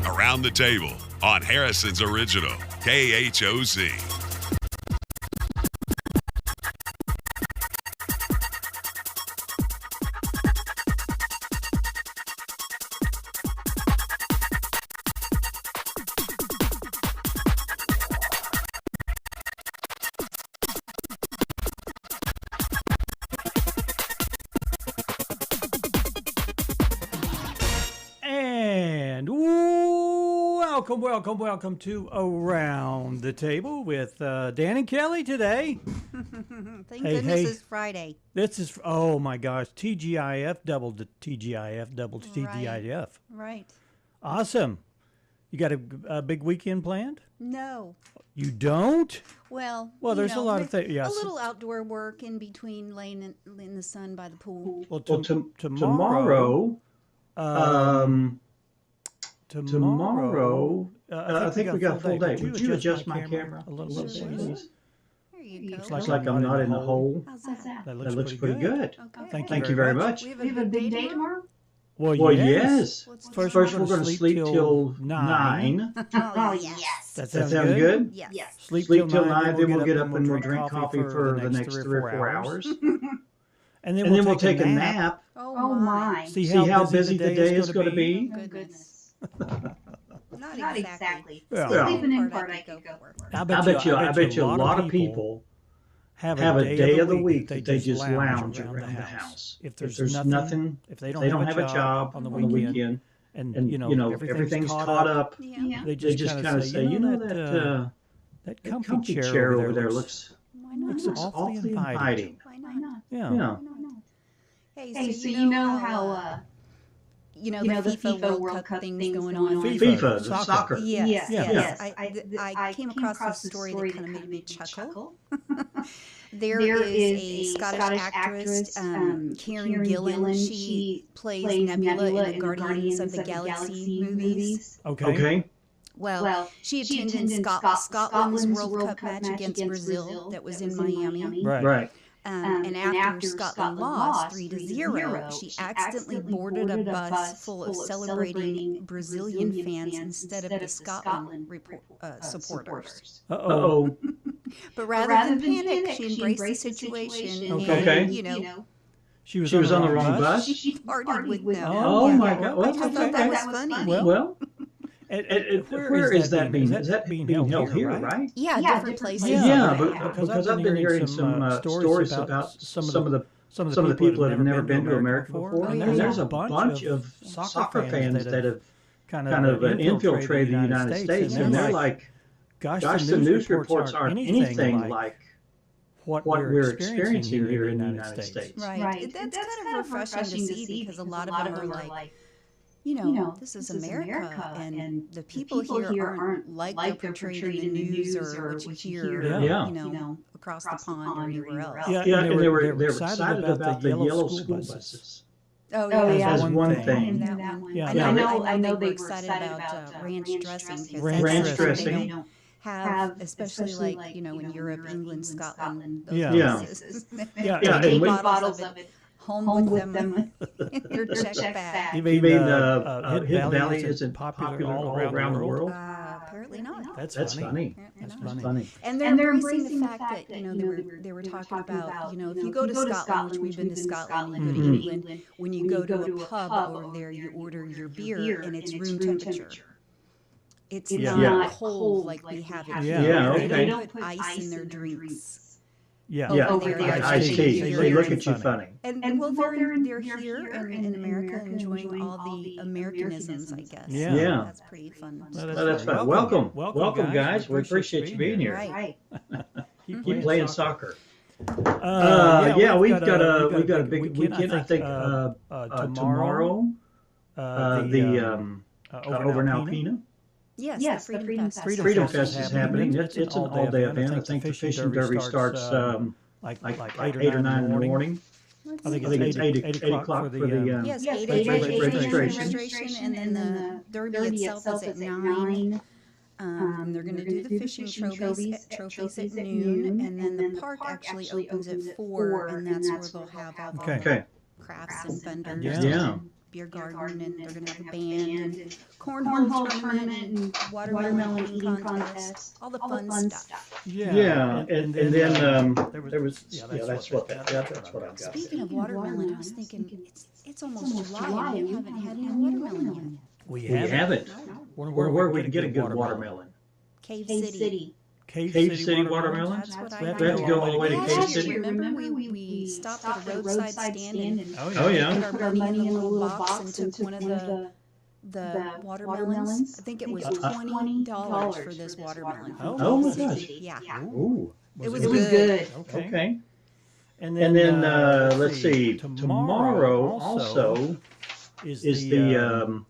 Around the Table on Harrison's Original, KHOC. Welcome to Around the Table with Dan and Kelly today. Thank goodness it's Friday. This is, oh my gosh, TGIF doubled the TGIF doubled TGIF. Right. Awesome. You got a big weekend planned? No. You don't? Well, there's a lot of things. Yes. A little outdoor work in between laying in the sun by the pool. Well, tomorrow, I think we got a full day. Would you adjust my camera a little bit, please? There you go. Looks like I'm not in the hole. How's that? That That looks pretty good. Okay. Thank you very much. We have a big day tomorrow? Well, yes. First we're going to sleep till 9. Oh, yes. That That sounds sounds good? Yes. Sleep till 9, then we'll get up and we'll drink coffee for the next 3 or 4 hours. And then we'll take a nap. Oh, my. See how busy the day is going to be. Oh, goodness. Not exactly. Yeah. Sleeping in part I could go for. I bet you a lot of people have a day of the week that they just lounge around the house. If there's nothing, if they don't have a job on the weekend, and you know everything's caught up, Yeah. they just kind of say, that comfy chair over there looks awfully inviting. Why not? Yeah. Hey, so you know how the FIFA World Cup things going on. FIFA, the soccer. Yes. Yeah. I came across a story that kind of made me chuckle. There is a Scottish actress, Karen Gillan. She plays Nebula in the Guardians of the Galaxy movies. Okay. Well, she attended Scotland's World Cup match against Brazil that was in Miami. Right. And after Scotland lost 3-0, she accidentally boarded a bus full of celebrating Brazilian fans instead of the Scotland supporters. Uh-oh. But rather than panic, she embraced the situation. Okay. And, She was on the wrong bus? She partied with them. Oh, my God. Well, I thought that was funny. Well, where is that being? Is that being held here, right? Yeah, different places. Yeah, because I've been hearing some stories about some of the people that have never been to America before, and there's a bunch of soccer fans that have kind of infiltrated the United States, and they're like, gosh, the news reports aren't anything like what we're experiencing here in the United States. Right. That's kind of refreshing to see because a lot of them are like, this is America, and the people here aren't like they're portrayed in the news or what you hear, across the pond or anywhere else. Yeah, and they were excited about the yellow school buses. Oh, yeah. As one thing. Yeah. I know they were excited about ranch dressing. Ranch dressing. They don't have, especially like, in Europe, England, Scotland. Those they take bottles of it home with them in their check bag. You mean Hidden Valley isn't popular all around the world? Apparently not. That's funny. That's funny. And they're embracing the fact that, they were talking about, if you go to Scotland, which we've been to Scotland, you go to England, when you go to a pub over there, you order your beer and it's room temperature. It's not cold like we have it here. They don't put ice in their drinks. Iced tea. They look at you funny. And they're here in America enjoying all the Americanisms, I guess. Yeah. That's pretty fun. That's fun. Welcome, guys. We appreciate you being here. Right. Keep playing soccer. We've got a big weekend. I think tomorrow, over in Alpena. Yes, the Freedom Fest. Freedom Fest is happening. It's an all-day event. I think the fishing derby starts like 8 or 9 in the morning. I think it's 8 o'clock for the yes, 8 registration, and then the derby itself is at 9. They're going to do the fishing trophies at noon, and then the park actually opens at 4, and that's where they'll have all the crafts and vendors. Yeah. beer garden, and they're going to have a band and cornhole tournament and watermelon eating contest, all the fun stuff. Yeah, and then there was that's what I've got. Speaking of watermelon, I was thinking it's almost July and we haven't had any watermelon yet. We haven't. Where we can get a good watermelon? Cave City. Cave City watermelon? That's what We have to go all the way to Cave City? Remember we stopped at a roadside stand and Oh, put our money in a little box and took one of the watermelons. I think it was $20 for this watermelon. Oh, my gosh. Yeah. Ooh. It was good. Okay. And then let's see. Tomorrow also is the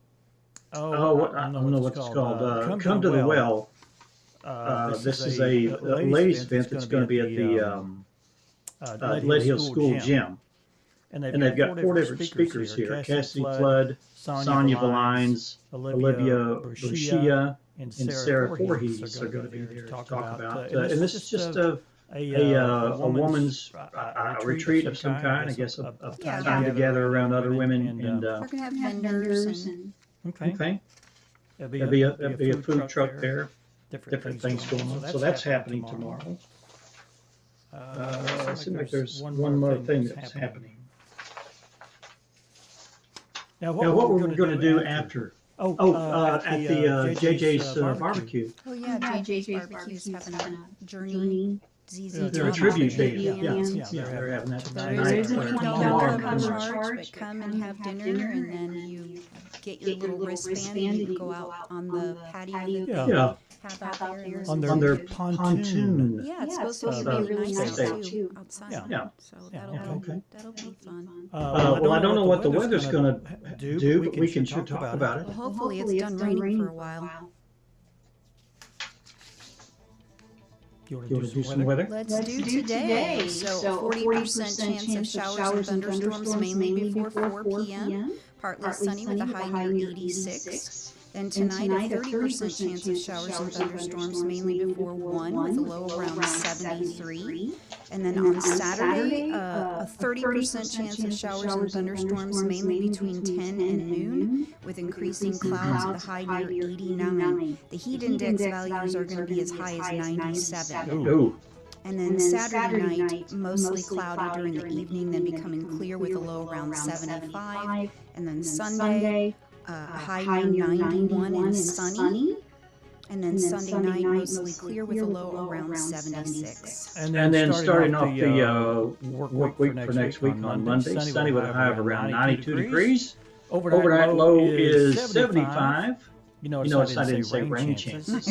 I don't know what it's called. Come to the Well. This is a ladies' event that's going to be at the Lead Hill School Gym. And they've got 4 different speakers here. Cassidy Flood, Sonia Valines, Olivia Bershia, and Sarah Voorhees are going to be there to talk about. And this is just a woman's retreat of some kind, I guess, a time together around other women. And We're going to have vendors and okay. There'll be a food truck there. Different things going on. So that's happening tomorrow. It seems like there's one more thing that's happening. Now, what we're going to do after? At the JJ's barbecue. Oh yeah, JJ's barbecue is having a journey. ZZ They're a tribute day. Yeah, they're having that tonight. There's a $20 cover charge, but come and have dinner, and then you get your little wristband, and you can go out on the patio that they have out there. On their pontoon. Yeah, it's supposed to be really nice too outside. Yeah. So that'll be fun. Well, I don't know what the weather's going to do, but we can sure talk about it. Well, hopefully it's done raining for a while. You want to do some weather? Let's do today. So 40% chance of showers and thunderstorms mainly before 4 p.m. Partly sunny with a high near 86. Then tonight, a 30% chance of showers and thunderstorms mainly before 1 with a low around 73. And then on Saturday, a 30% chance of showers and thunderstorms mainly between 10 and noon with increasing clouds with a high near 89. The heat index values are going to be as high as 97. Ooh. And then Saturday night, mostly cloudy during the evening, then becoming clear with a low around 75. And then Sunday, a high near 91 and sunny. And then Sunday night, mostly clear with a low around 76. And then starting off the work week for next week on Monday, sunny with a high of around 92 degrees. Overnight low is 75. You know, it's not in say rain chances.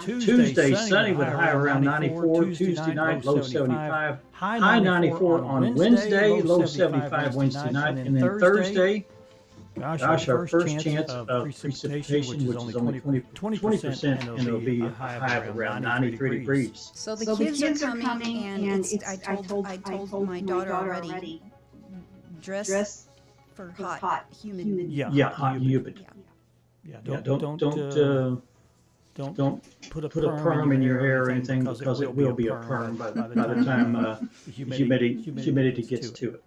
Tuesday, sunny with a high around 94. Tuesday night, low 75. High 94 on Wednesday, low 75 Wednesday night. And then Thursday, our first chance of precipitation, which is only 20%, and it'll be a high of around 93 degrees. So the kids are coming, and I told my daughter already, dress for hot, humid. Yeah, hot and humid. Yeah, don't put a perm in your hair or anything because it will be a perm by the time the humidity gets to it.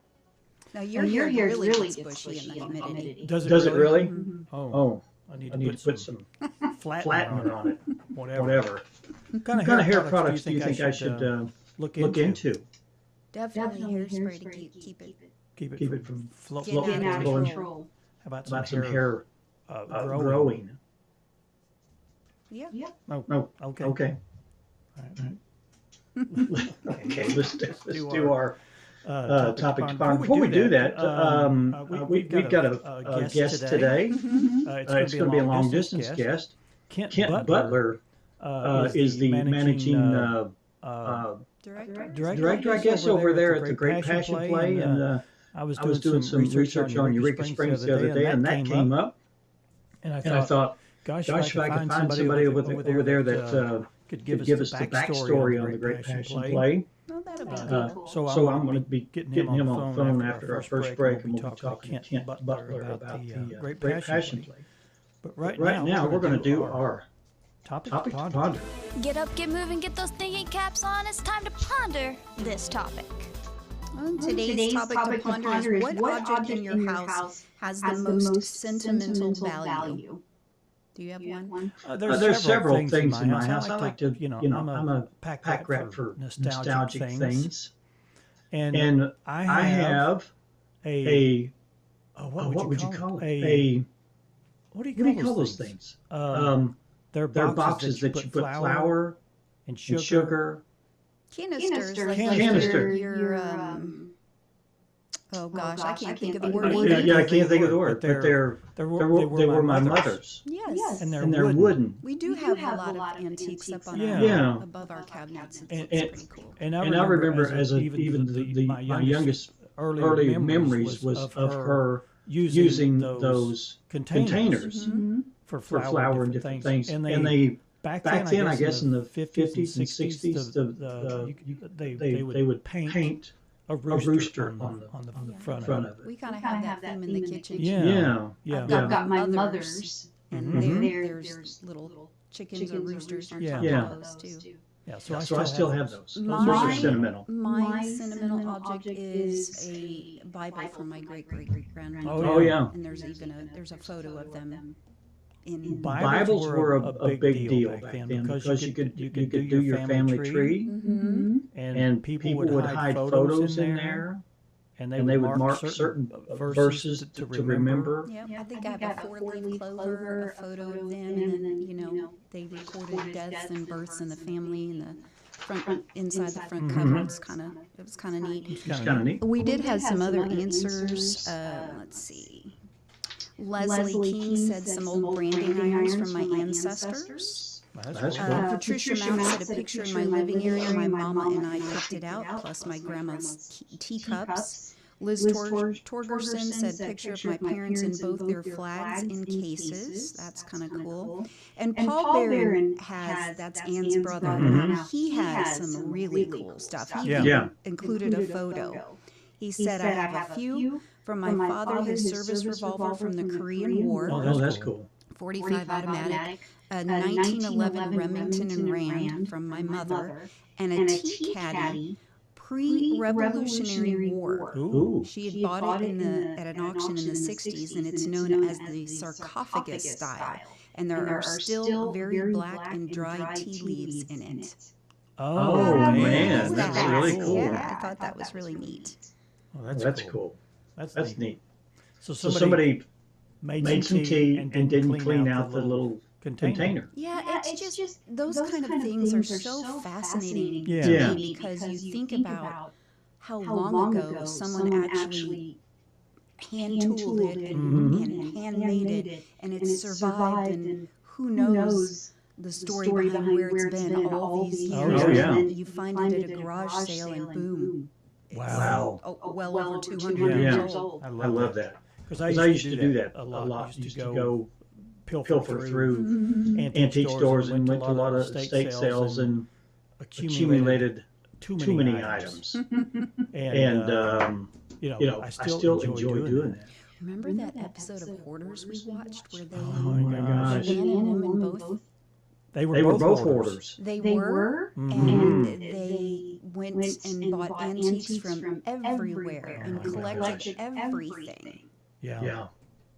Now your hair really gets bushy in the humidity. Does it really? Mm-hmm. Oh, I need to put some flattener on it. Whatever. What kind of hair products do you think I should look into? Definitely hairspray to keep it from getting out of control. How about some hair growing? Yeah. Oh, okay. All right. Okay, let's do our topic. Before we do that, we've got a guest today. It's going to be a long distance guest. Kent Butler is the managing director, I guess, over there at the Great Passion Play. And I was doing some research on Eureka Springs the other day, and that came up. And I thought, gosh, if I could find somebody over there that could give us the backstory on the Great Passion Play. Oh, that'll be cool. So I'm going to be getting him on the phone after our first break, and we'll be talking to Kent Butler about the Great Passion Play. But right now, we're going to do our topic to ponder. Get up, get moving, get those thinking caps on. It's time to ponder this topic. Well, today's topic to ponder is what object in your house has the most sentimental value? Do you have one? There's several things in my house. I like to, I'm a pack rat for nostalgic things. And I have what would you call it? What do you call those things? They're boxes that you put flour and sugar. Canisters. Oh gosh, I can't think of the word. Yeah, I can't think of the word. But they were my mother's. Yes. And they're wooden. We do have a lot of antiques up on above our cabinets. It's pretty cool. And I remember as my youngest early memories was of her using those containers for flour and different things. And they back then, I guess in the 50s and 60s, they would paint a rooster on the front of it. We kind of have that theme in the kitchen. Yeah. I've got my mother's, and there's little chickens or roosters on top of those too. Yeah, so I still have those. Those are sentimental. My sentimental object is a Bible from my great-great-grandmother. Oh yeah. And there's a photo of them. Bibles were a big deal back then because you could do your family tree, and people would hide photos in there, and they would mark certain verses to remember. Yeah, I think I have a 4-leaf clover, a photo of them, and then they recorded deaths and births in the family in the front inside the front cover. It was kind of neat. It's kind of neat. We did have some other answers. Let's see. Leslie King said some old branding irons from my ancestors. That's cool. Patricia Mount said a picture in my living area. My mama and I picked it out, plus my grandma's teacups. Liz Torgerson said picture of my parents in both their flags in cases. That's kind of cool. And Paul Barron that's Ann's brother. He has some really cool stuff. He included a photo. He said, I have a few from my father, his service revolver from the Korean War. Oh, that's cool. 45 automatic, a 1911 Remington and Rand from my mother, and a tea caddy pre-Revolutionary War. Ooh. She had bought it at an auction in the 60s, and it's known as the sarcophagus style. And there are still very black and dry tea leaves in it. Oh, man, that's really cool. Yeah, I thought that was really neat. Oh, that's cool. That's neat. So somebody made some tea and didn't clean out the little container. Yeah, it's just those kind of things are so fascinating to me because you think about how long ago someone actually hand-tooled it and handmade it, and it's survived, and who knows the story behind where it's been all these years. Oh, yeah. And you find it at a garage sale, and boom. Wow. Well over 200 years old. I love that. Because I used to do that a lot. I used to go pilfer through antique stores and went to a lot of estate sales and accumulated too many items. And I still enjoy doing that. Remember that episode of Hoarders we watched where they gosh. Ann and women both? They were both hoarders. They were, and they went and bought antiques from everywhere and collected everything. Yeah.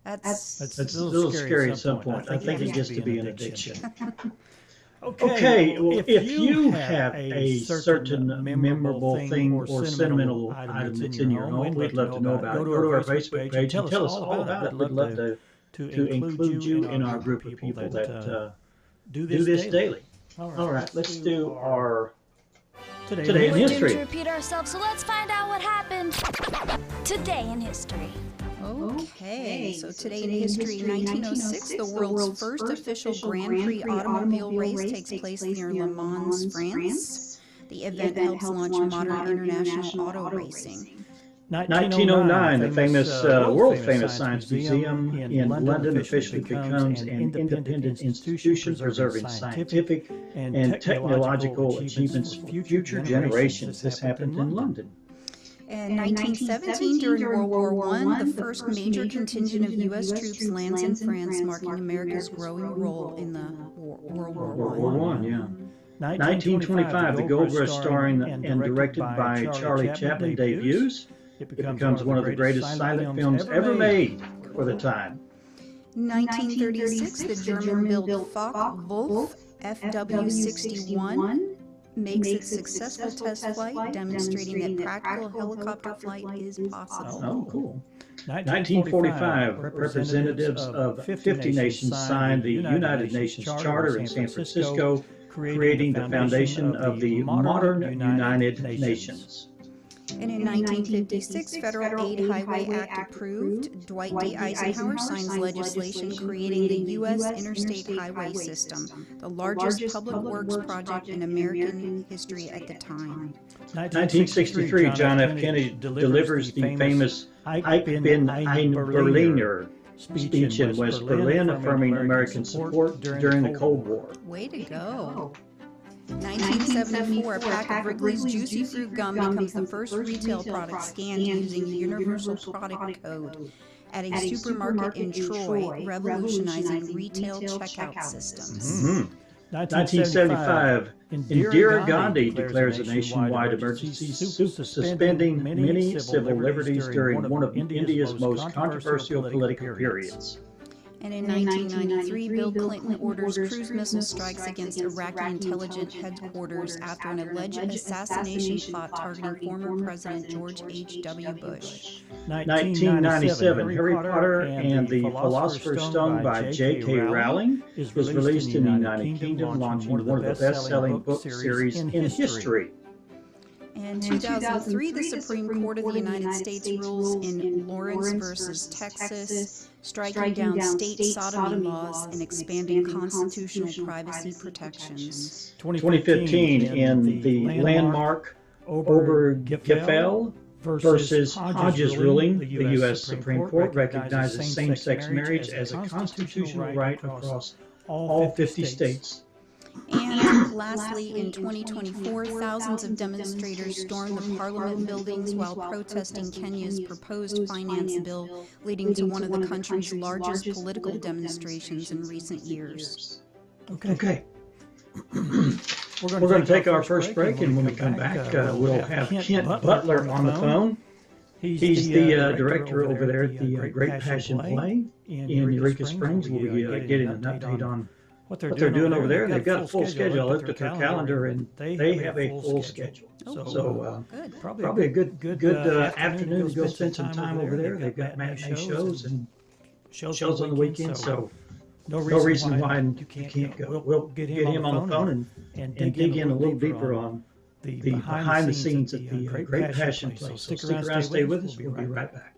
That's a little scary at some point. I think it gets to be an addiction. Okay, well, if you have a certain memorable thing or sentimental item that's in your home, we'd love to know about it. Go to our Facebook page and tell us all about it. We'd love to include you in our group of people that do this daily. All right, let's do our Today in History. We didn't repeat ourselves, so let's find out what happened today in history. Okay, so today in history, 1906, the world's first official Grand Prix automobile race takes place near Le Mans, France. The event helps launch modern international auto racing. 1909, the famous, world-famous Science Museum in London officially becomes an independent institution preserving scientific and technological achievements for future generations. This happened in London. In 1917, during World War I, the first major contingent of U.S. troops lands in France, marking America's growing role in the World War I. 1925, The Gold Rush, starring and directed by Charlie Chaplin, debuts. It becomes one of the greatest silent films ever made for the time. 1936, the German-built Focke-Wulf FW-61 makes its successful test flight, demonstrating that practical helicopter flight is possible. Oh, cool. 1945, representatives of 50 nations signed the United Nations Charter in San Francisco, creating the foundation of the modern United Nations. And in 1956, Federal Aid Highway Act approved. Dwight D. Eisenhower signs legislation creating the U.S. Interstate Highway System, the largest public works project in American history at the time. 1963, John F. Kennedy delivers the famous Ich bin ein Berliner speech in West Berlin, affirming American support during the Cold War. Way to go. 1974, a pack of Wrigley's Juicy Fruit Gum becomes the first retail product scanned using the Universal Product Code at a supermarket in Troy, revolutionizing retail checkout systems. 1975, Indira Gandhi declares a nationwide emergency, suspending many civil liberties during one of India's most controversial political periods. And in 1993, Bill Clinton orders cruise missile strikes against Iraqi intelligence headquarters after an alleged assassination plot targeting former President George H.W. Bush. 1997, Harry Potter and the Philosopher's Stone by J.K. Rowling is released in the United Kingdom, launching one of the best-selling book series in history. In 2003, the Supreme Court of the United States rules in Lawrence versus Texas, striking down state sodomy laws and expanding constitutional privacy protections. 2015, in the landmark Obergefell versus Hodges ruling, the U.S. Supreme Court recognizes same-sex marriage as a constitutional right across all 50 states. And lastly, in 2024, thousands of demonstrators stormed the parliament buildings while protesting Kenya's proposed finance bill, leading to one of the country's largest political demonstrations in recent years. Okay. We're going to take our first break, and when we come back, we'll have Kent Butler on the phone. He's the director over there at the Great Passion Play in Eureka Springs. We'll be getting an update on what they're doing over there. They've got a full schedule. I looked at their calendar, and they have a full schedule. So probably a good afternoon to go spend some time over there. They've got matinee shows and shows on the weekend, so no reason why you can't go. We'll get him on the phone and dig in a little deeper on the behind the scenes at the Great Passion Play. So stick around, stay with us. We'll be right back.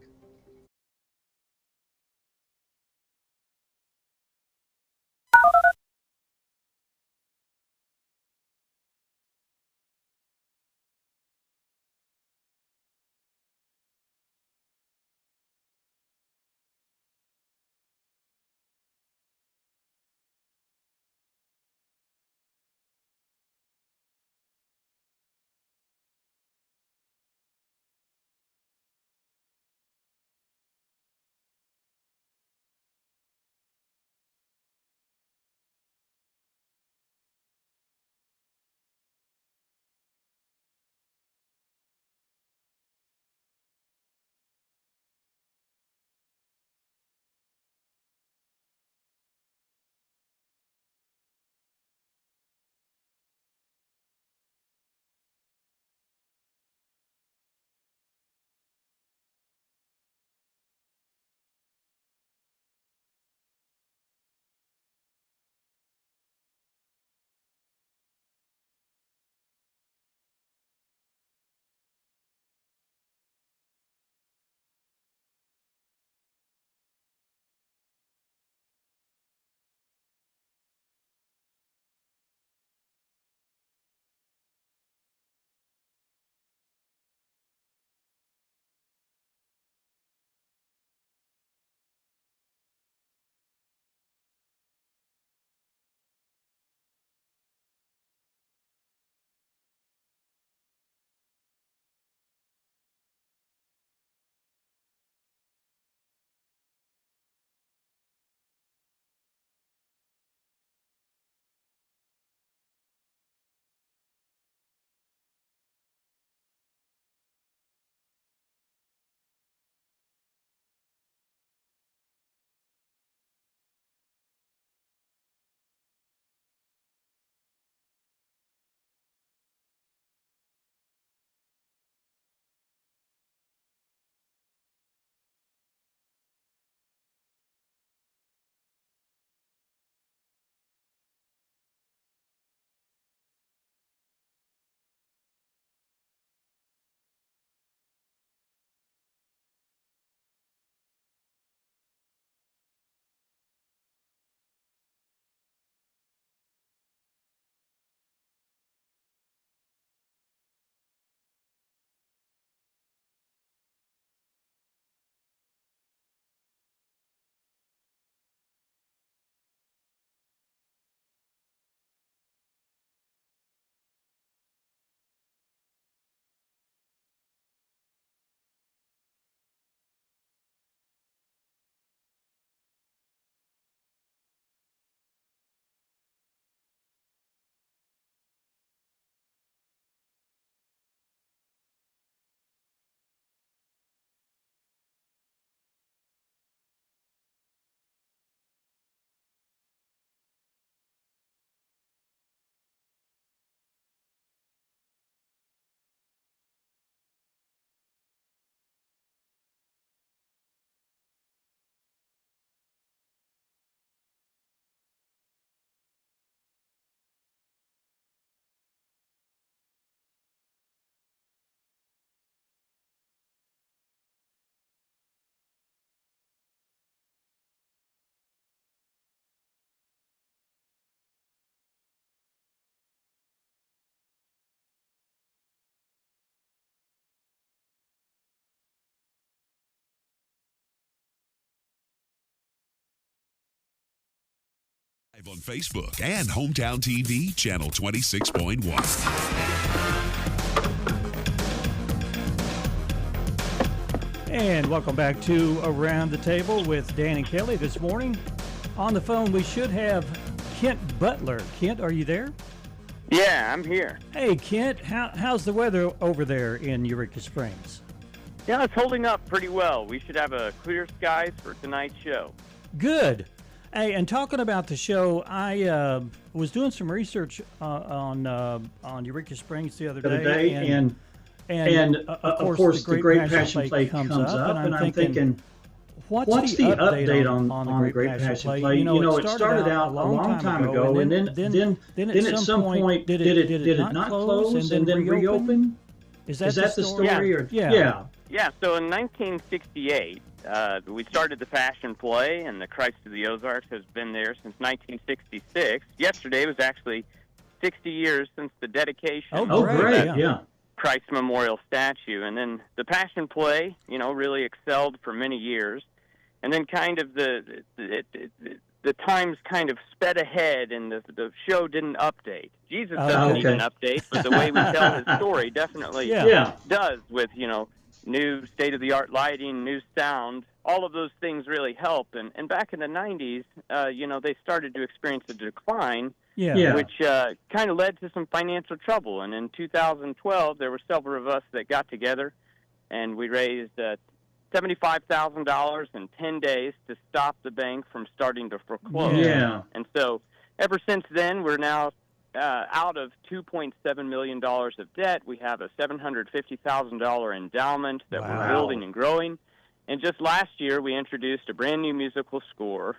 Live on Facebook and Hometown TV, channel 26.1. And welcome back to Around the Table with Dan and Kelly this morning. On the phone, we should have Kent Butler. Kent, are you there? Yeah, I'm here. Hey, Kent, how's the weather over there in Eureka Springs? Yeah, it's holding up pretty well. We should have a clear skies for tonight's show. Good. Hey, and talking about the show, I was doing some research on Eureka Springs the other day, and of course the Great Passion Play comes up, and I'm thinking, what's the update on the Great Passion Play? You know, it started out a long time ago, and then at some point, did it not close and then reopen? Is that the story? Yeah. Yeah, so in 1968, we started the Passion Play, and the Christ of the Ozarks has been there since 1966. Yesterday was actually 60 years since the dedication of that Christ Memorial statue. And then the Passion Play, really excelled for many years. And then kind of the times kind of sped ahead, and the show didn't update. Jesus doesn't need an update, but the way we tell his story definitely does with, new state-of-the-art lighting, new sound. All of those things really help. And back in the 90s, they started to experience a decline, which kind of led to some financial trouble. And in 2012, there were several of us that got together, and we raised $75,000 in 10 days to stop the bank from starting to foreclose. Yeah. And so ever since then, we're now out of $2.7 million of debt. We have a $750,000 endowment that we're building and growing. And just last year, we introduced a brand new musical score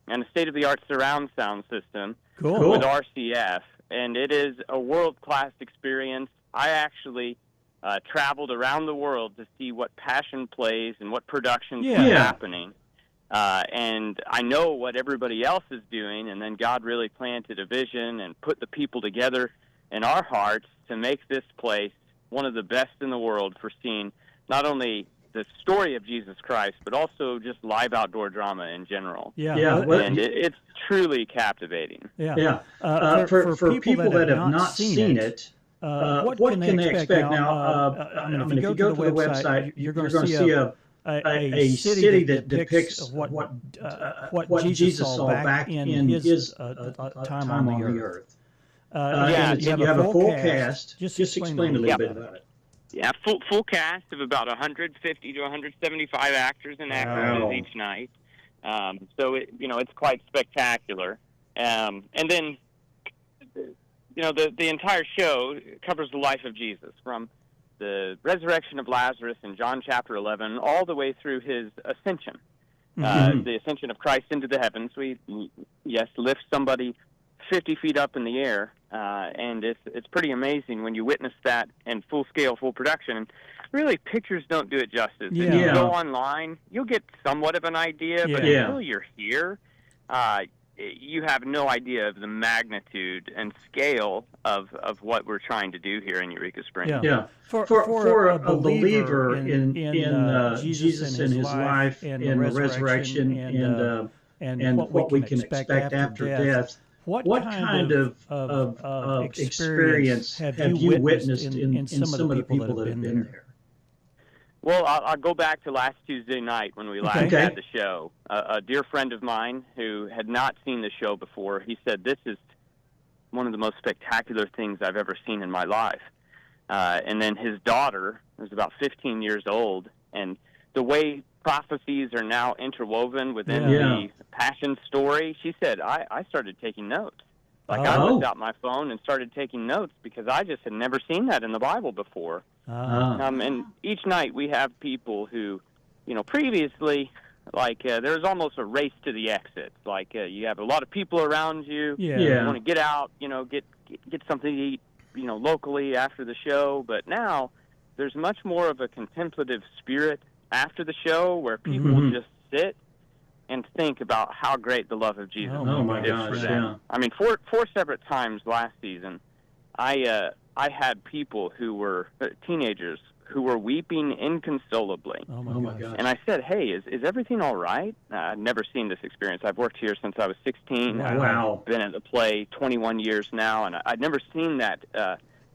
and a state-of-the-art surround sound system with RCF. And it is a world-class experience. I actually traveled around the world to see what Passion plays and what productions were happening. And I know what everybody else is doing, and then God really planted a vision and put the people together in our hearts to make this place one of the best in the world for seeing not only the story of Jesus Christ, but also just live outdoor drama in general. And it's truly captivating. For people that have not seen it, what can they expect now? If you go to the website, you're going to see a city that depicts what Jesus saw back in his time on the earth. And you have a full cast. Just explain a little bit about it. Yeah, full cast of about 150 to 175 actors and actresses each night. So it's quite spectacular. And then the entire show covers the life of Jesus, from the resurrection of Lazarus in John chapter 11 all the way through his ascension, the ascension of Christ into the heavens. We lift somebody 50 feet up in the air, and it's pretty amazing when you witness that in full scale, full production. And really, pictures don't do it justice. If you go online, you'll get somewhat of an idea, but until you're here, you have no idea of the magnitude and scale of what we're trying to do here in Eureka Springs. For a believer in Jesus and his life and the resurrection and what we can expect after death, what kind of experience have you witnessed in some of the people that have been there? Well, I'll go back to last Tuesday night when we last had the show. A dear friend of mine who had not seen the show before, he said, "This is one of the most spectacular things I've ever seen in my life." And then his daughter was about 15 years old, and the way prophecies are now interwoven within the Passion story, she said, I started taking notes. I whipped out my phone and started taking notes because I just had never seen that in the Bible before. And each night we have people who, previously, there was almost a race to the exit. You have a lot of people around you. You want to get out, get something to eat, locally after the show. But now there's much more of a contemplative spirit after the show where people just sit and think about how great the love of Jesus is for them. I mean, four separate times last season, I had people who were teenagers who were weeping inconsolably. Oh my gosh. And I said, hey, is everything all right? I've never seen this experience. I've worked here since I was 16. Wow. I've been at the play 21 years now, and I'd never seen that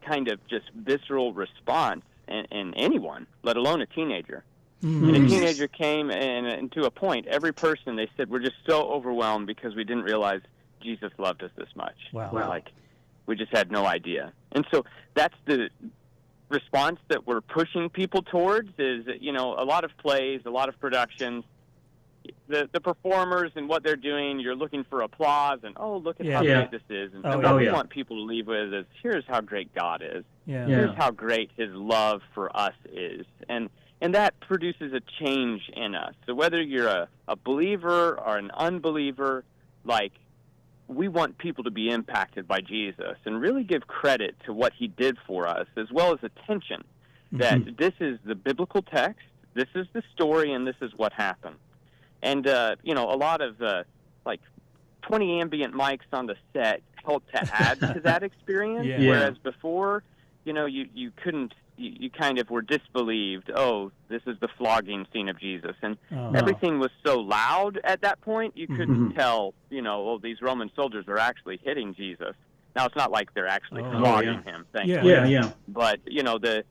kind of just visceral response in anyone, let alone a teenager. Mm-hmm. And a teenager came, and to a point, every person, they said, we're just so overwhelmed because we didn't realize Jesus loved us this much. Wow. Like, we just had no idea. And so that's the response that we're pushing people towards is, you know, a lot of plays, a lot of productions, the performers and what they're doing, you're looking for applause and, oh, look at how great this is. And what we want people to leave with is, here's how great God is. Here's how great his love for us is. And that produces a change in us. So whether you're a believer or an unbeliever, like, we want people to be impacted by Jesus and really give credit to what he did for us, as well as attention that this is the biblical text, this is the story, and this is what happened. And, you know, a lot of, like, 20 ambient mics on the set helped to add to that experience, whereas before, you know, you couldn't, you kind of were disbelieved, oh, this is the flogging scene of Jesus. And everything was so loud at that point, you couldn't tell, you know, oh, these Roman soldiers are actually hitting Jesus. Now, it's not like they're actually flogging him, thankfully. But, you know, the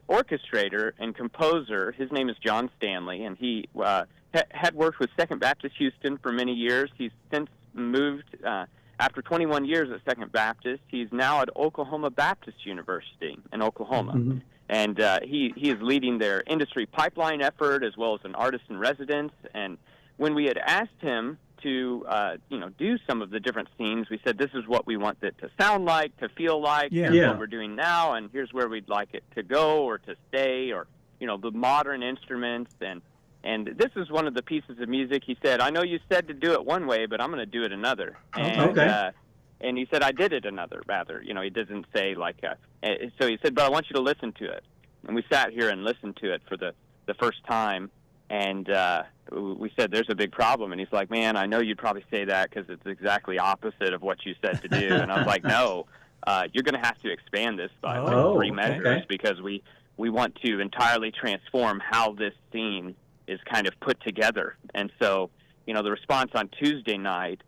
orchestrator and composer, his name is John Stanley, and he had worked with Second Baptist Houston for many years. He's since moved, after 21 years at Second Baptist, he's now at Oklahoma Baptist University in Oklahoma. And he is leading their industry pipeline effort as well as an artist in residence. And when we had asked him to, you know, do some of the different scenes, we said, this is what we want it to sound like, to feel like, here's what we're doing now, and here's where we'd like it to go or to stay, or, you know, the modern instruments. And this is one of the pieces of music. He said, I know you said to do it one way, but I'm going to do it another. And, and he said, I did it another, rather. You know, he doesn't say like, so he said, but I want you to listen to it. And we sat here and listened to it for the first time. And we said, there's a big problem. And he's like, man, I know you'd probably say that because it's exactly opposite of what you said to do. And I was like, no, you're going to have to expand this by like 3 measures because we want to entirely transform how this scene is kind of put together. And so, you know, the response on Tuesday night,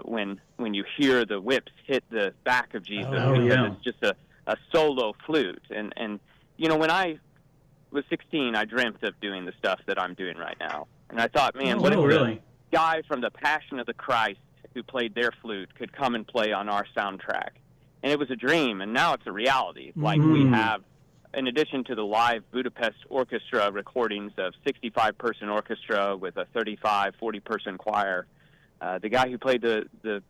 when you hear the whips hit the back of Jesus, it's just a solo flute. And you know, when I was 16, I dreamt of doing the stuff that I'm doing right now. And I thought, man, what if the guy from the Passion of the Christ who played their flute could come and play on our soundtrack? And it was a dream, and now it's a reality. Like we have, in addition to the live Budapest Orchestra recordings of 65-person orchestra with a 40-person choir, the guy who played the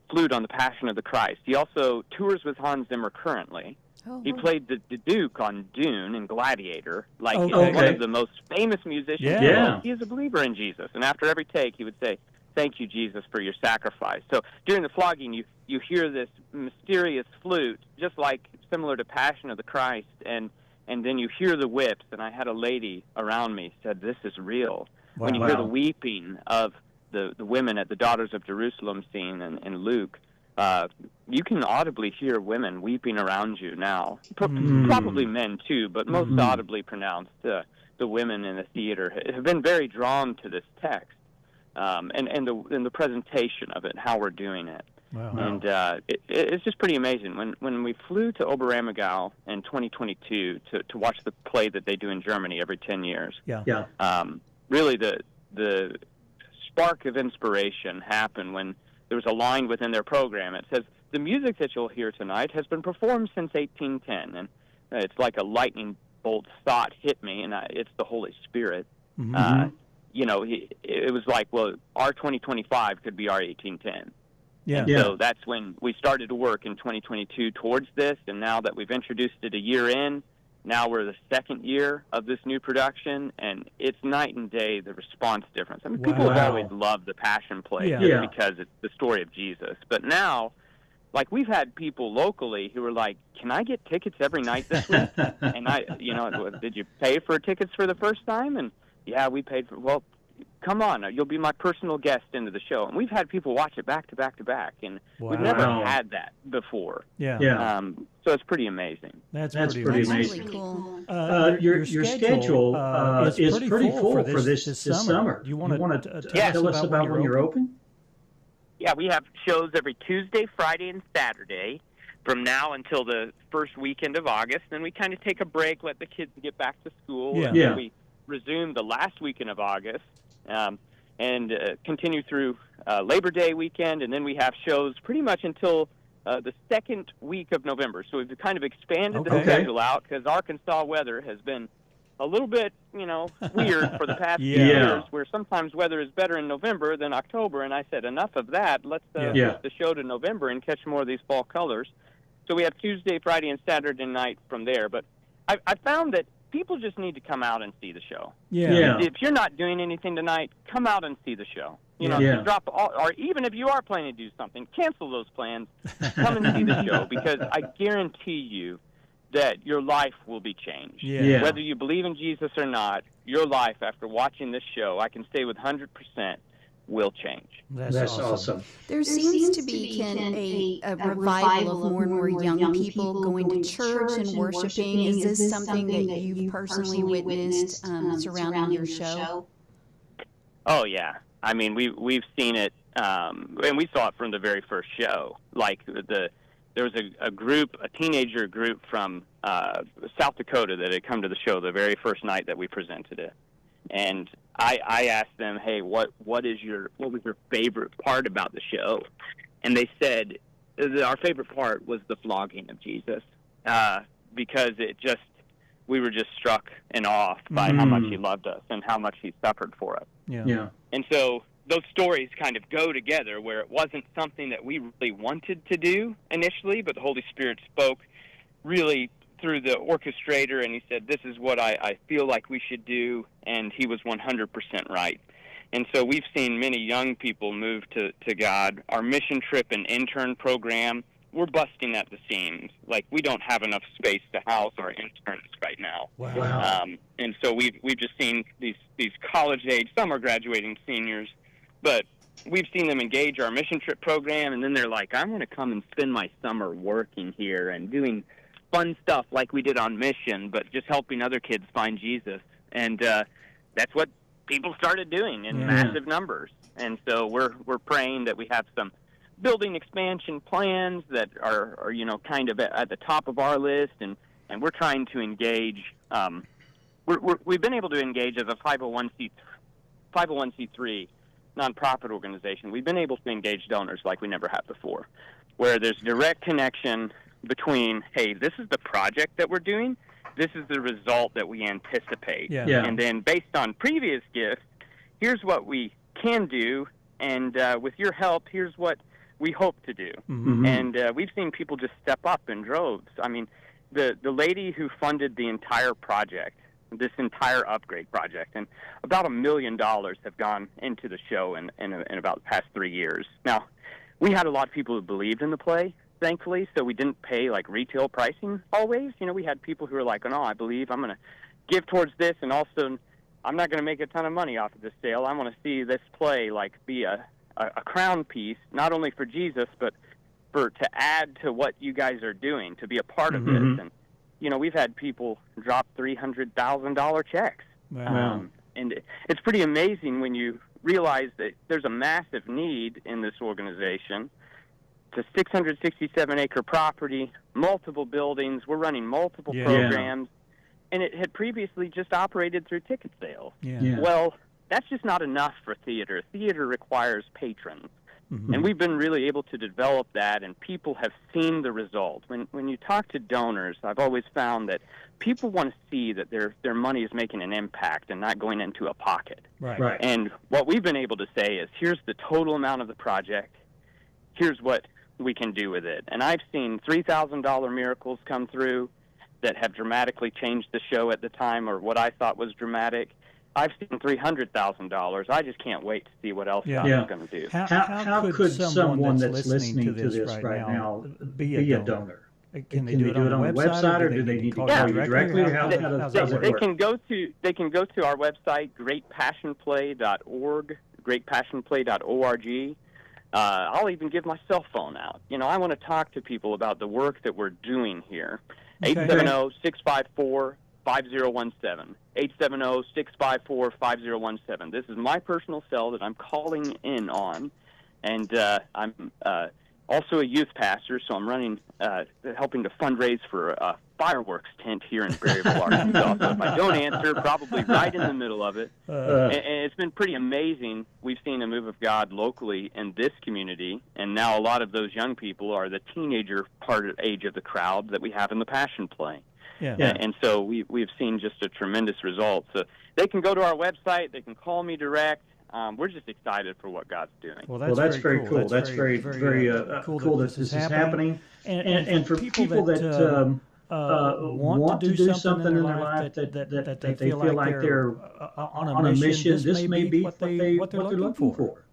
flute on the Passion of the Christ, he also tours with Hans Zimmer currently. He played the Duke on Dune and Gladiator, like one of the most famous musicians in the world. He is a believer in Jesus, and after every take, he would say, thank you, Jesus, for your sacrifice. So during the flogging, you hear this mysterious flute, just like similar to Passion of the Christ, and then you hear the whips, and I had a lady around me said, this is real. When you hear the weeping of the women at the Daughters of Jerusalem scene in Luke, you can audibly hear women weeping around you now. Probably men too, but most audibly pronounced. The women in the theater have been very drawn to this text, and the presentation of it, how we're doing it. And it's just pretty amazing. When we flew to Oberammergau in 2022 to watch the play that they do in Germany every 10 years, really the spark of inspiration happened when there was a line within their program. It says, the music that you'll hear tonight has been performed since 1810. And it's like a lightning bolt thought hit me, and it's the Holy Spirit. You know, it was like, well, our 2025 could be our 1810. So that's when we started to work in 2022 towards this, and now that we've introduced it a year in, now we're the second year of this new production, and it's night and day, the response difference. I mean, people have always loved the Passion play because it's the story of Jesus. But now, like, we've had people locally who are like, can I get tickets every night this week? And you know, did you pay for tickets for the first time? And yeah, we paid for, well, come on, you'll be my personal guest into the show. And we've had people watch it back to back to back, and we've never had that before. So it's pretty amazing. That's That's pretty amazing. really cool. Your schedule is pretty full for this summer. Do you want to tell us about when you're open? Yeah, we have shows every Tuesday, Friday, and Saturday from now until the first weekend of August. Then we kind of take a break, let the kids get back to school. And then we resume the last weekend of August and continue through Labor Day weekend. And then we have shows pretty much until the second week of November. So we've kind of expanded the schedule out because Arkansas weather has been a little bit, weird for the past few years, where sometimes weather is better in November than October. And I said, enough of that. Let's push the show to November and catch more of these fall colors. So we have Tuesday, Friday, and Saturday night from there. But I found that people just need to come out and see the show. If you're not doing anything tonight, come out and see the show. Drop or even if you are planning to do something, cancel those plans. Come and see the show, because I guarantee you that your life will be changed. Whether you believe in Jesus or not, your life after watching this show, I can say with 100%, will change. That's awesome. There seems to be, Ken, a revival of more and more young people going to church and worshiping. Is this something that you've personally witnessed surrounding your show? Oh, yeah. I mean, we've seen it, and we saw it from the very first show. Like, there was a teenager group from South Dakota that had come to the show the very first night that we presented it. And I asked them, hey, what was your favorite part about the show? And they said our favorite part was the flogging of Jesus, because we were just struck in awe by how much he loved us and how much he suffered for us. And so those stories kind of go together, where it wasn't something that we really wanted to do initially, but the Holy Spirit spoke really through the orchestrator, and he said, this is what I feel like we should do, and he was 100% right. And so we've seen many young people move to God. Our mission trip and intern program, we're busting at the seams. Like, we don't have enough space to house our interns right now. Wow. And so we've just seen these college age, some are graduating seniors, but we've seen them engage our mission trip program, and then they're like, I want to come and spend my summer working here and doing fun stuff like we did on mission, but just helping other kids find Jesus. And that's what people started doing in massive numbers. And so we're praying that we have some building expansion plans that are kind of at the top of our list, and we're trying to engage. We've been able to engage as a 501c3 nonprofit organization. We've been able to engage donors like we never have before, where there's direct connection between, hey, this is the project that we're doing, this is the result that we anticipate. And then based on previous gifts, here's what we can do, and with your help, here's what we hope to do. And we've seen people just step up in droves. I mean, the lady who funded the entire project, this entire upgrade project, and about $1 million have gone into the show in about the past 3 years. Now, we had a lot of people who believed in the play, thankfully, so we didn't pay like retail pricing always. We had people who were like, oh, no, I believe I'm going to give towards this, and also I'm not going to make a ton of money off of this sale. I want to see this play like be a crown piece, not only for Jesus, but to add to what you guys are doing, to be a part of this. And we've had people drop $300,000 checks. Wow. And it's pretty amazing when you realize that there's a massive need in this organization. It's a 667-acre property, multiple buildings. We're running multiple programs. And it had previously just operated through ticket sales. Well, that's just not enough for theater. Theater requires patrons. And we've been really able to develop that, and people have seen the result. When you talk to donors, I've always found that people want to see that their money is making an impact and not going into a pocket. Right. And what we've been able to say is, here's the total amount of the project. Here's what we can do with it. And I've seen $3,000 miracles come through that have dramatically changed the show at the time, or what I thought was dramatic. I've seen $300,000. I just can't wait to see what else God is going to do. How could someone that's listening to this right now be a donor? Can they do it on the website, or do they need to call you directly? Or how does it work? They can go to our website, greatpassionplay.org, greatpassionplay.org. I'll even give my cell phone out. I want to talk to people about the work that we're doing here. 870-654-5017. 870-654-5017. This is my personal cell that I'm calling in on, and I'm also a youth pastor, so I'm helping to fundraise for a fireworks tent here in Berryville, Arkansas. So if I don't answer, probably right in the middle of it. And it's been pretty amazing. We've seen a move of God locally in this community, and now a lot of those young people are the teenager age of the crowd that we have in the Passion Play. Yeah. And so we've seen just a tremendous result. So they can go to our website. They can call me direct. We're just excited for what God's doing. Well, that's very cool. That's very cool that this is happening. And for people that want to do something in their life that they feel like they're on a mission, this may be what they're looking for.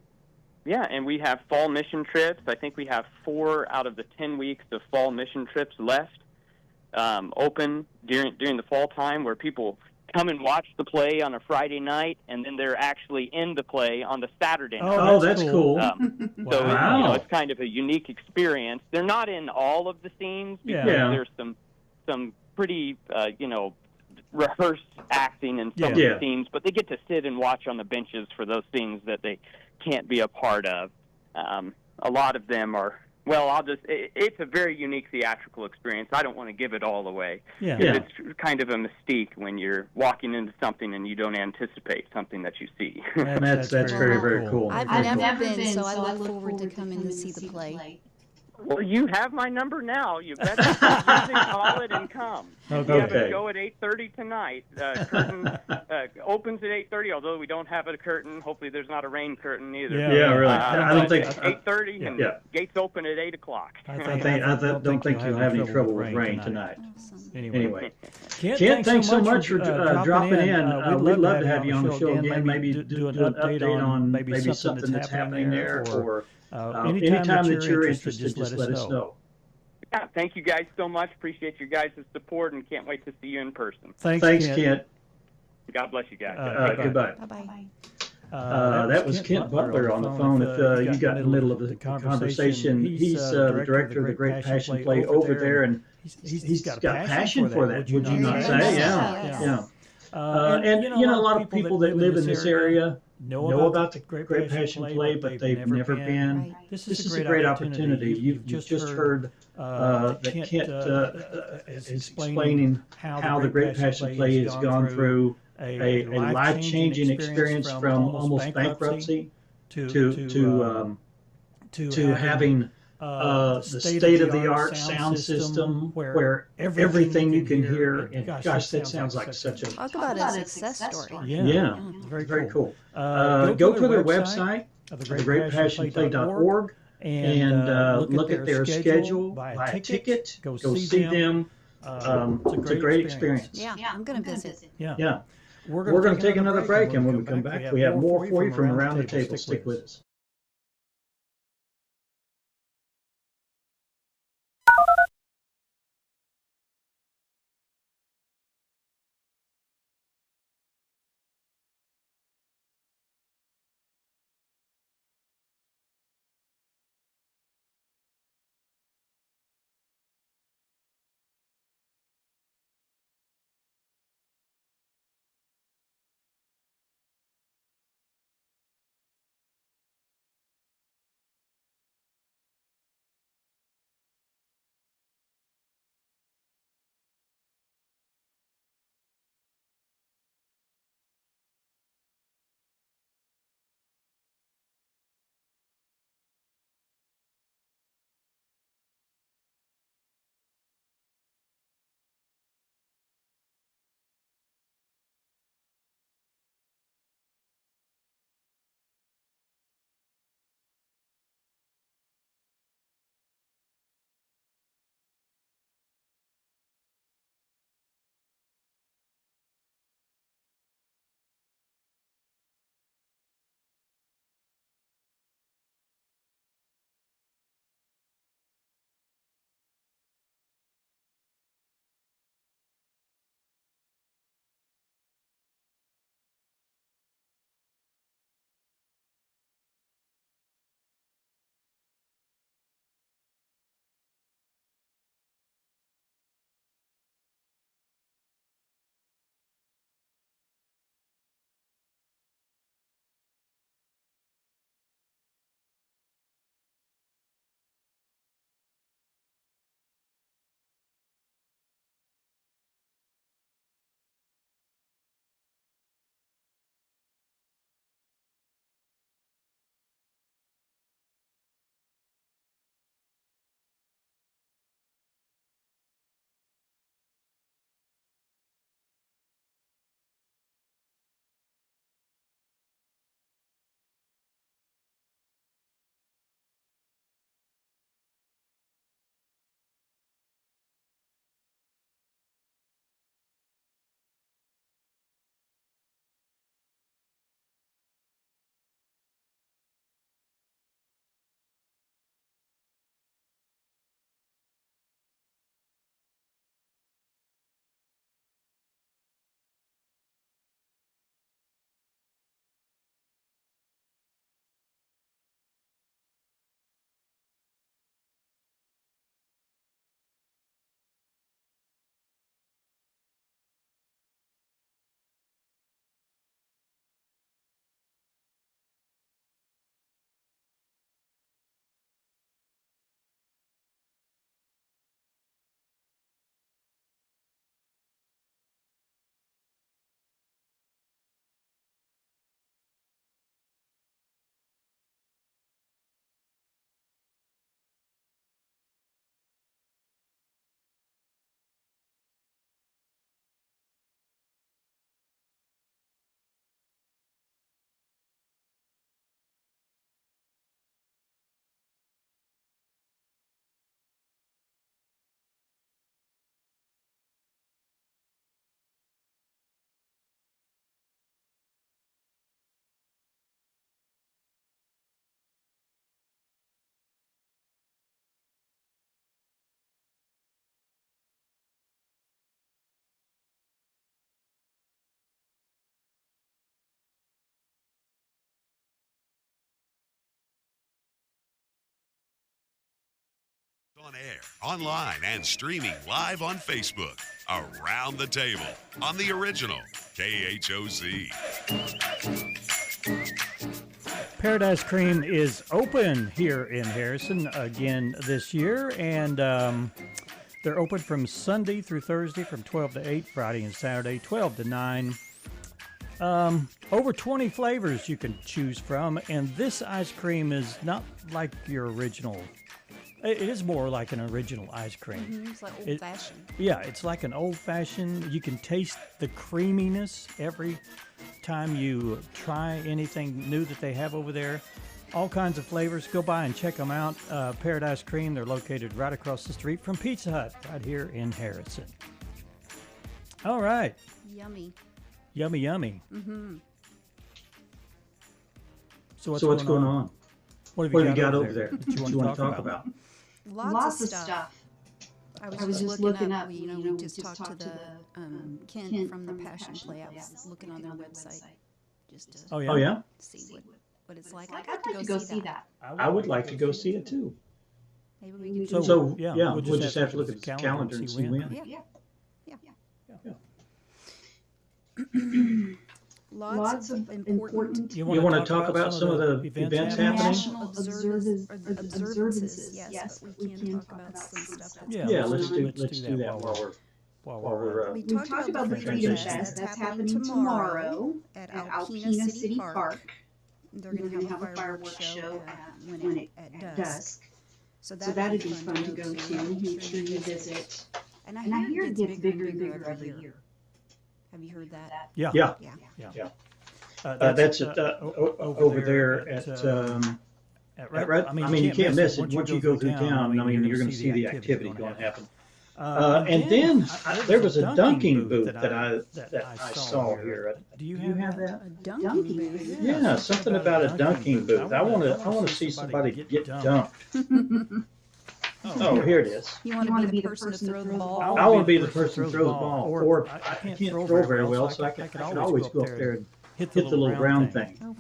Yeah, and we have fall mission trips. I think we have 4 out of the 10 weeks of fall mission trips left open during the fall time, where people come and watch the play on a Friday night, and then they're actually in the play on the Saturday night. Oh, that's cool. So wow. It's kind of a unique experience. They're not in all of the scenes because there's some pretty rehearsed acting in some of the scenes, but they get to sit and watch on the benches for those scenes that they can't be a part of. A lot of them are. Well, it's a very unique theatrical experience. I don't want to give it all away. Yeah. It's kind of a mystique when you're walking into something and you don't anticipate something that you see. That's very, very cool. I've never been, so I look forward to coming to see the play. Well, you have my number now. You better call it and come. Okay. We have a show at 8:30 tonight. Curtain opens at 8:30, although we don't have a curtain. Hopefully there's not a rain curtain either. Yeah, really. I don't think 8:30 and gates open at 8 o'clock. I don't think you'll have any trouble with rain tonight. Awesome. Anyway, Kent, thanks so much for dropping in. We'd love to have you on the show again. Maybe do an update on maybe something that's happening there, or anytime that you're interested, just let us know. Yeah, thank you guys so much. Appreciate your guys' support, and can't wait to see you in person. Thanks, Kent. God bless you guys. Goodbye. Bye-bye. That was Kent Butler on the phone. If you got in the middle of the conversation, he's the director of the Great Passion Play over there, and he's got passion for that. Would you not say? Yeah. And a lot of people that live in this area know about the Great Passion Play, but they've never been. Right. This is a great opportunity. You've just heard that Kent is explaining how the Great Passion Play has gone through a life-changing experience from almost bankruptcy to having the state-of-the-art sound system where everything you can hear. And gosh, that sounds like such a Talk about a success story. yeah, very cool. Go to their website, thegreatpassionplay.org, and look at their schedule, buy a ticket, go see them. It's a great experience. Yeah, I'm going to visit. Yeah. We're going to take another break, and when we come back, we have more for you from around the table. Stick with us. On air, online, and streaming live on Facebook. Around the Table on the original KHOC. Paradise Cream is open here in Harrison again this year, and they're open from Sunday through Thursday from 12 to 8, Friday and Saturday 12 to 9. Over 20 flavors you can choose from, and this ice cream is not like your original. It is more like an original ice cream. Mm-hmm. It's like old-fashioned. Yeah, it's like an old-fashioned. You can taste the creaminess every time you try anything new that they have over there. All kinds of flavors. Go by and check them out. Paradise Cream, they're located right across the street from Pizza Hut right here in Harrison. All right. Yummy. Yummy, yummy. Mm-hmm. So what's going on? What have you got over there that you want to talk about? Lots of stuff. I was just looking up. We just talked to the Ken from the Passion Play. I was looking on their website just to see what it's like. I'd like to go see that. I would like to go see it too. Maybe we can. We'll just have to look at the calendar and see when. Yeah. Lots of important. You want to talk about some of the events happening? National observances, yes, but we can talk about some stuff that's Yeah, let's do that while we're we talked about the Freedom Fest. That's happening tomorrow at Alpena City Park. They're going to have a fireworks show at dusk. So that'd be fun to go to. Make sure you visit. And I hear it gets bigger and bigger every year. Have you heard that? Yeah. That's over there at I mean, you can't miss it. Once you go through town, I mean, you're going to see the activity going to happen. And then there was a dunking booth that I saw here. Do you have that? A dunking booth? Yeah, something about a dunking booth. I want to see somebody get dunked. Oh, here it is. You want to be the person to throw the ball? I want to be the person who throws the ball. Or I can't throw very well, so I can always go up there and hit the little round thing. Oh,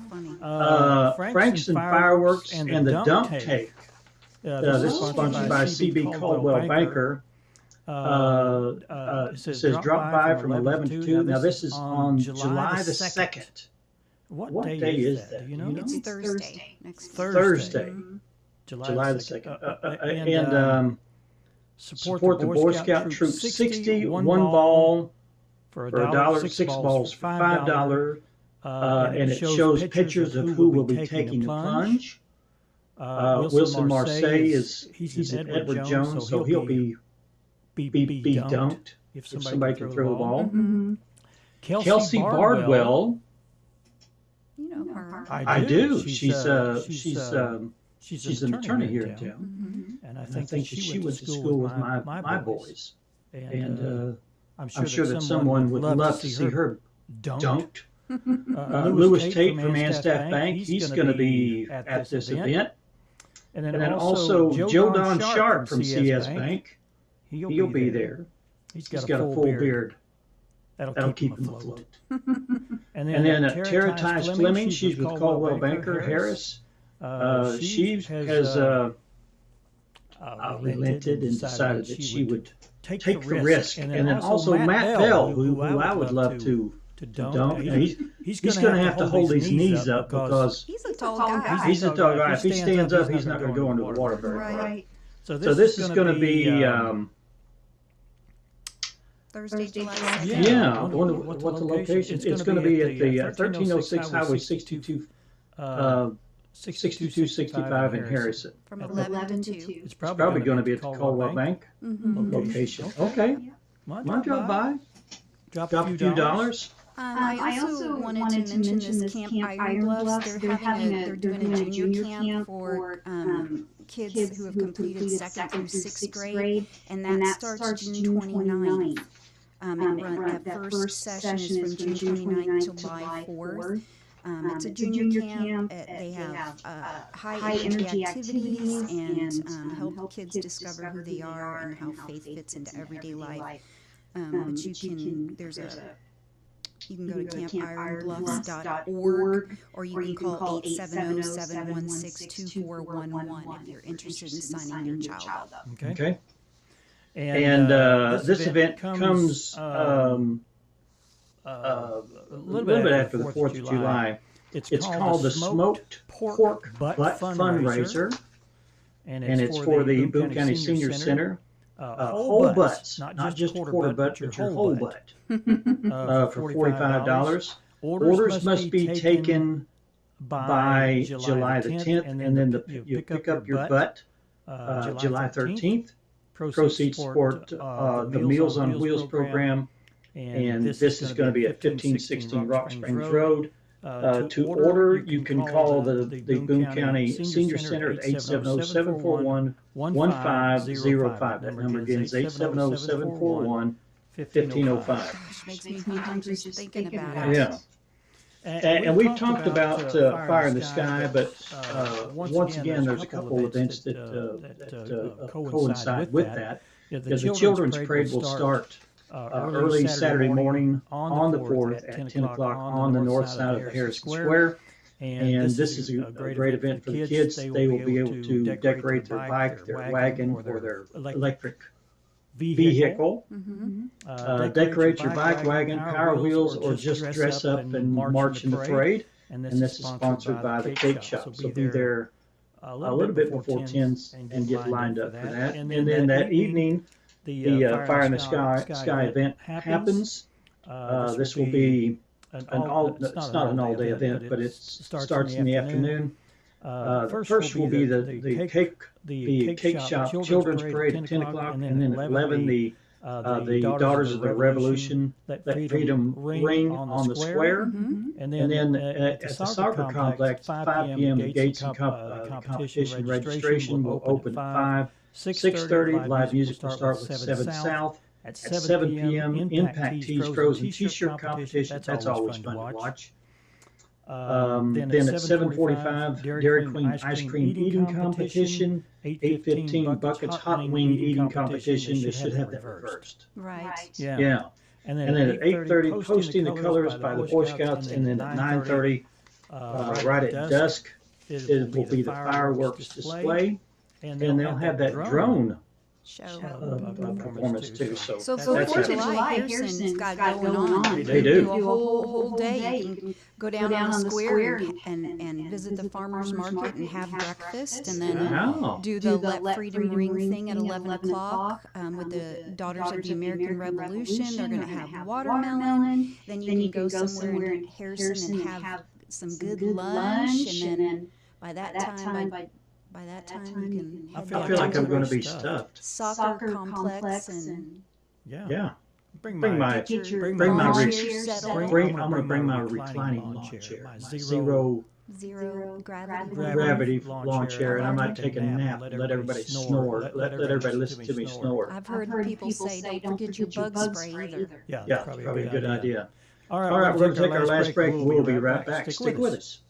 funny. Franks and Fireworks and the Dunk Tape. This is sponsored by C.B. Caldwell Banker. It says drop by from 11 to 2. Now, this is on July the 2nd. What day is that? You know? It's Thursday. Next Thursday. July the 2nd. And support the Boy Scout Troop 60, one ball for $1, 6 balls for $5. And it shows pictures of who will be taking the plunge. Wilson Marseille he's an Edward Jones, so he'll be dunked if somebody can throw the ball. Mm-hmm. Kelsey Bardwell. You know her. I do. She's an attorney here in town, Mm-hmm. and I think she went to school with my boys. And I'm sure that someone would love to see her dunked. Lewis Tate from Anstaff Bank, he's going to be at this event. And then also Joe Don Sharp from CS Bank, he'll be there. He's got a full beard. That'll keep him afloat. And then Tara Tice Fleming, she's with Caldwell Banker Harris. She has relented and decided that she would take the risk. And then also Matt Bell, who I would love to dunk. He's going to have to hold his knees up because he's a tall guy. He's a tall guy. If he stands up, he's not going to go into the water very well. Right. So this is going to be Thursday, July 2nd. Yeah, I wonder what the location is. It's going to be at the 1306 Highway 6265 in Harrison. From 11 to 2. It's probably going to be at the Caldwell Bank location. Okay. Might drop by. Drop a few dollars. I also wanted to mention this Camp Iron Bluffs. They're doing a junior camp for kids who have completed 2nd through 6th grade, and that starts June 29th. That first session is from June 29th to July 4th. It's a junior camp. They have high energy activities and help kids discover who they are and how faith fits into everyday life. But you can, there's a You can go to campironbluffs.org, or you can call 870-716-2411 if you're interested in signing your child up. Okay. And this event comes a little bit after the 4th of July. It's called the Smoked Pork Butt Fundraiser, and it's for the Boone County Senior Center. Whole butts, not just quarter butt, but your whole butt, for $45. Orders must be taken by July the 10th, and then you pick up your butt July 13th. Proceeds support the Meals on Wheels program, and this is going to be at 1516 Rock Springs Road. To order, you can call the Boone County Senior Center at 870-741-1505. That number again is 870-741-1505. Gosh, makes me hungry just thinking about it. Yeah. And we've talked about Fire in the Sky, but once again, there's a couple events that coincide with that. The Children's Parade will start early Saturday morning on the 4th at 10 o'clock on the north side of the Harrison Square. And this is a great event for the kids. They will be able to decorate their bike, their wagon, or their electric vehicle. Decorate your bike, wagon, Power Wheels, or just dress up and march in the parade. And this is sponsored by the Cake Shop. So be there a little bit before 10 and get lined up for that. And then that evening, the Fire in the Sky event happens. This will be it's not an all-day event, but it starts in the afternoon. First will be the Cake Shop Children's Parade at 10 o'clock, and then at 11 the Daughters of the Revolution Let Freedom Ring on the Square. And then at the soccer complex, 5 p.m. the gates and competition registration will open at 5. 6:30, live music will start with 7 South. At 7 p.m., Impact Tees, Frozen T-shirt competition. That's always fun to watch. Then at 7:45, Dairy Queen ice cream eating competition. 8:15, Buckets hot wing eating competition. They should have that reversed. Right. Yeah. And then at 8:30, posting the colors by the Boy Scouts, and then at 9:30, right at dusk, it will be the fireworks display, and they'll have that drone performance too. So for 4th of July, Harrison's got going on. They do. A whole day. You can go down on the square and visit the farmer's market and have breakfast, and then do the Let Freedom Ring thing at 11 o'clock with the Daughters of the American Revolution. They're going to have watermelon. Then you can go somewhere in Harrison and have some good lunch, and then by that time you can head I feel like I'm going to be stuffed. Soccer complex and Bring my I'm going to bring my reclining lawn chair, my zero gravity lawn chair, and I might take a nap and let everybody snore. Let everybody listen to me snore. I've heard people say, don't forget your bug spray either. Yeah, that's probably a good idea. All right, we're going to take our last break. We'll be right back. Stick with us.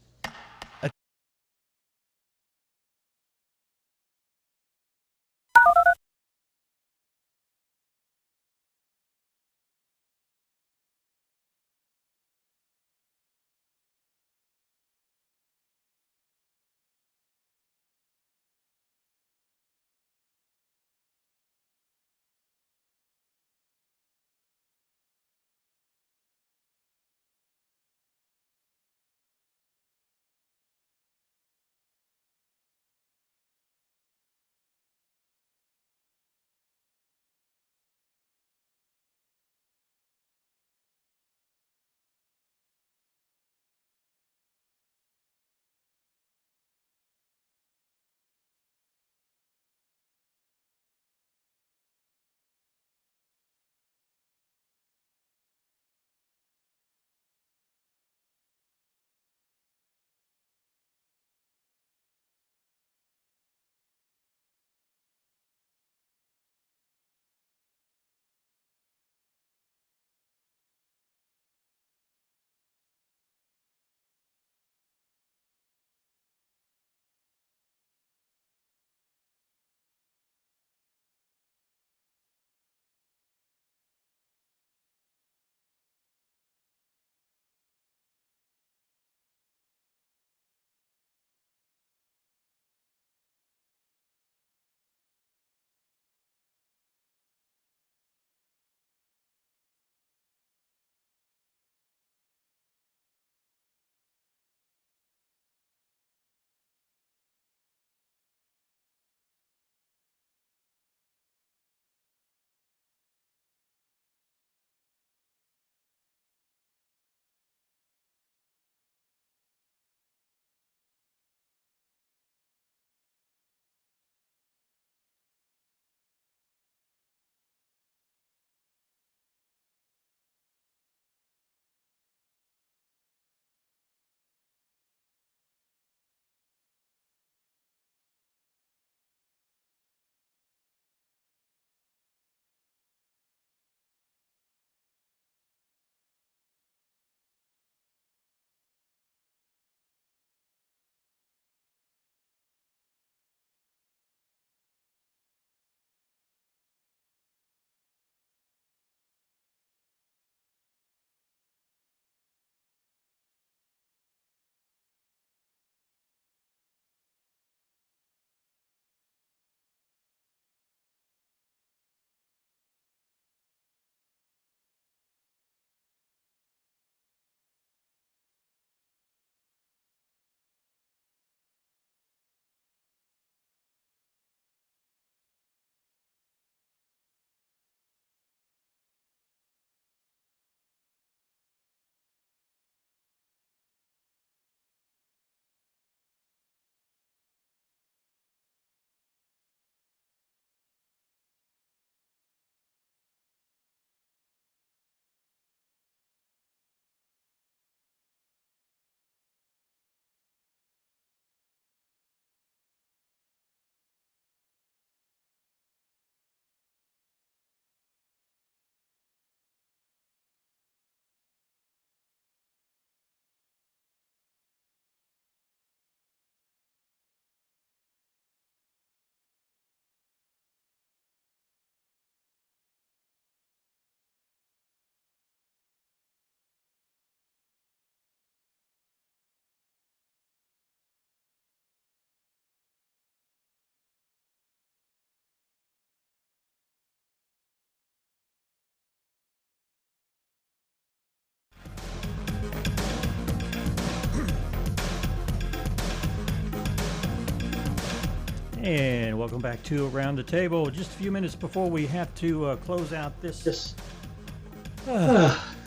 And welcome back to Around the Table. Just a few minutes before we have to close out this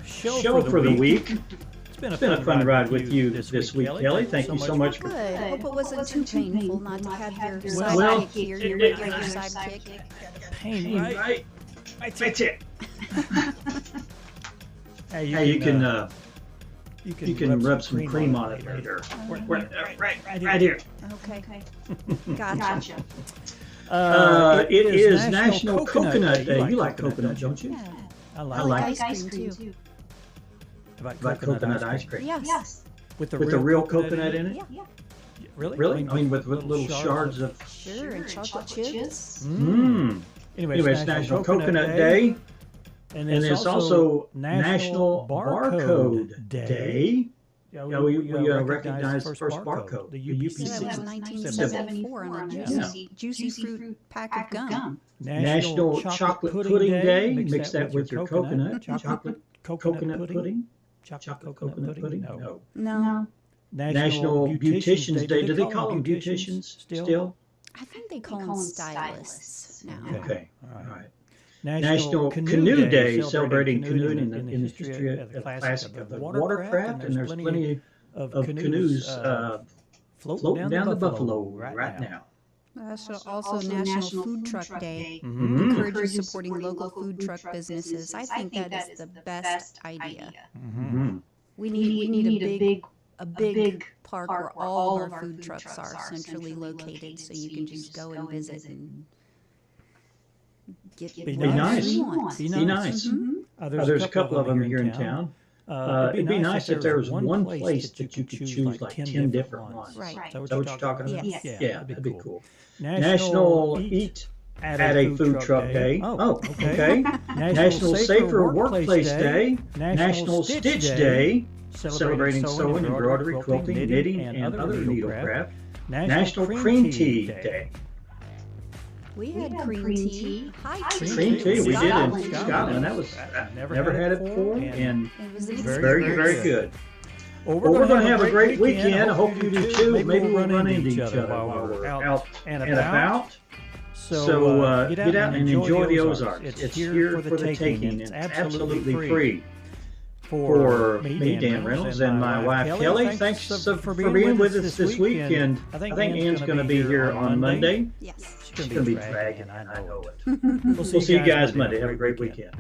show for the week. It's been a fun ride with you this week, Kelly. Thank you so much. Good. I hope it wasn't too painful not to have your sidekick here, your regular sidekick. Pain, right? That's it. Hey, you can rub some cream on it later. Right here. Okay. Gotcha. It is National Coconut Day. You like coconut, don't you? Yeah. I like ice cream too. About coconut ice cream. Yes. With the real coconut in it? Yeah. Really? I mean, with little shards of... Sure, and chocolate chips. Anyway, it's National Coconut Day. And it's also National Barcode Day. Yeah, we recognize the first barcode, the UPC. That was 1974 on a juicy fruit pack of gum. National Chocolate Pudding Day. Mix that with your coconut. Chocolate coconut pudding. Chocolate coconut pudding? No. National Beauticians Day. Do they call them beauticians still? I think they call them stylists now. Okay. All right. National Canoe Day, celebrating canoeing in the history of the classic of the watercraft, and there's plenty of canoes floating down the Buffalo right now. Also National Food Truck Day. Encourages supporting local food truck businesses. I think that is the best idea. We need a big park where all of our food trucks are centrally located, so you can just go and visit and Be nice. There's a couple of them here in town. It'd be nice if there was one place that you could choose like 10 different ones. Right. Is that what you're talking about? Yes. Yeah, that'd be cool. National Eat at a Food Truck Day. Oh, okay. National Safer Workplace Day. National Stitch Day, celebrating sewing, embroidery, quilting, knitting, and other needlecraft. National Cream Tea Day. We had cream tea. Cream tea, we did in Scotland. That was, I've never had it before, and it was very good. Well, we're going to have a great weekend. I hope you do too. Maybe we'll run into each other while we're out and about. So get out and enjoy the Ozarks. It's here for the taking. It's absolutely free. For me, Dan Reynolds, and my wife, Kelly, thanks for being with us this week. And I think Ann's going to be here on Monday. Yes. She's going to be dragging, I know it. We'll see you guys Monday. Have a great weekend.